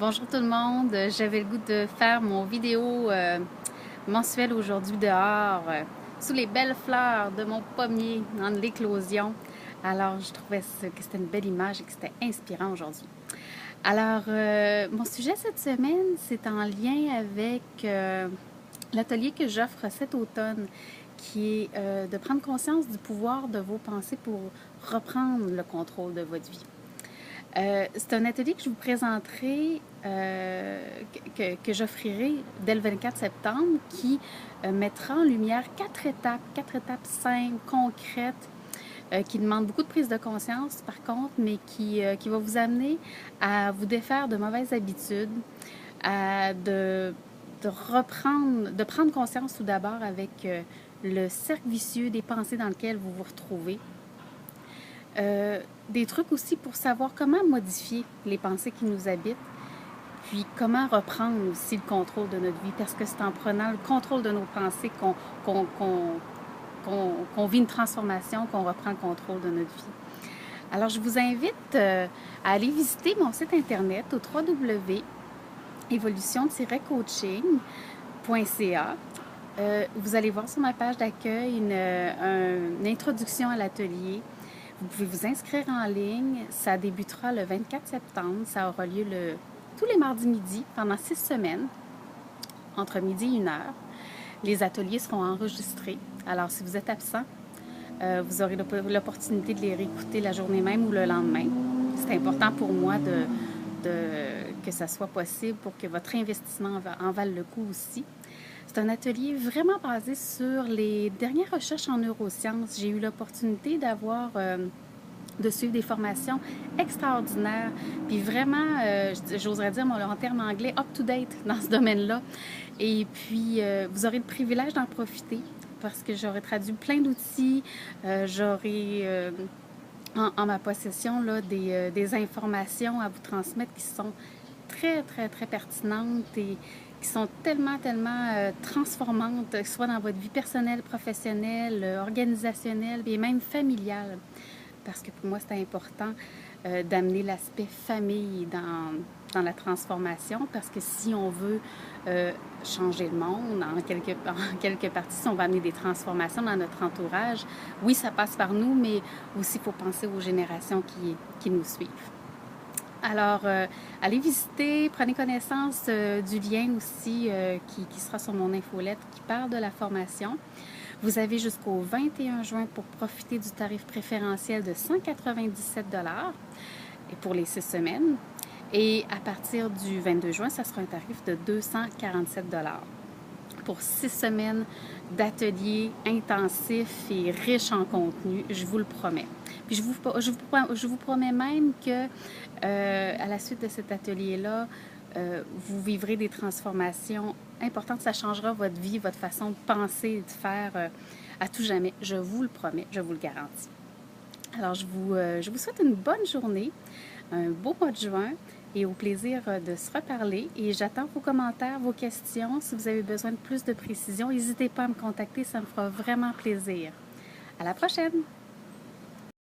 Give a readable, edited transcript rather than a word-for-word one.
Bonjour tout le monde, j'avais le goût de faire mon vidéo mensuelle aujourd'hui dehors, sous les belles fleurs de mon pommier en l'éclosion. Alors je trouvais que c'était une belle image et que c'était inspirant aujourd'hui. Alors mon sujet cette semaine, c'est en lien avec l'atelier que j'offre cet automne, qui est de prendre conscience du pouvoir de vos pensées pour reprendre le contrôle de votre vie. C'est un atelier que je vous présenterai, que j'offrirai dès le 24 septembre, qui mettra en lumière quatre étapes simples, concrètes, qui demandent beaucoup de prise de conscience, par contre, mais qui va vous amener à vous défaire de mauvaises habitudes, de prendre conscience tout d'abord avec le cercle vicieux des pensées dans lequel vous vous retrouvez. Des trucs aussi pour savoir comment modifier les pensées qui nous habitent, puis comment reprendre aussi le contrôle de notre vie, parce que c'est en prenant le contrôle de nos pensées qu'on vit une transformation, qu'on reprend le contrôle de notre vie. Alors, je vous invite à aller visiter mon site internet au www.evolution-coaching.ca. Vous allez voir sur ma page d'accueil une introduction à l'atelier. Vous pouvez vous inscrire en ligne. Ça débutera le 24 septembre. Ça aura lieu tous les mardis midi pendant 6 semaines, entre midi et 1 heure. Les ateliers seront enregistrés. Alors, si vous êtes absent, vous aurez l'opportunité de les réécouter la journée même ou le lendemain. C'est important pour moi que ça soit possible pour que votre investissement en vale le coup aussi. C'est un atelier vraiment basé sur les dernières recherches en neurosciences. J'ai eu l'opportunité de suivre des formations extraordinaires, puis vraiment, j'oserais dire en termes anglais, up-to-date dans ce domaine-là. Et puis, vous aurez le privilège d'en profiter parce que j'aurai traduit plein d'outils, j'aurai en ma possession là, des informations à vous transmettre qui sont très, très, très pertinentes et qui sont tellement, tellement transformantes, soit dans votre vie personnelle, professionnelle, organisationnelle et même familiale. Parce que pour moi, c'est important d'amener l'aspect famille dans la transformation, parce que si on veut changer le monde en quelque partie, si on va amener des transformations dans notre entourage, oui, ça passe par nous, mais aussi il faut penser aux générations qui nous suivent. Alors, allez visiter, prenez connaissance du lien aussi qui sera sur mon infolettre qui parle de la formation. Vous avez jusqu'au 21 juin pour profiter du tarif préférentiel de 197 $ et pour les 6 semaines. Et à partir du 22 juin, ça sera un tarif de 247 $ pour 6 semaines d'ateliers intensifs et riches en contenu, je vous le promets. Puis je vous promets même que à la suite de cet atelier-là, vous vivrez des transformations importantes. Ça changera votre vie, votre façon de penser et de faire à tout jamais. Je vous le promets, je vous le garantis. Alors, je vous souhaite une bonne journée, un beau mois de juin et au plaisir de se reparler. Et j'attends vos commentaires, vos questions. Si vous avez besoin de plus de précision, n'hésitez pas à me contacter, ça me fera vraiment plaisir. À la prochaine!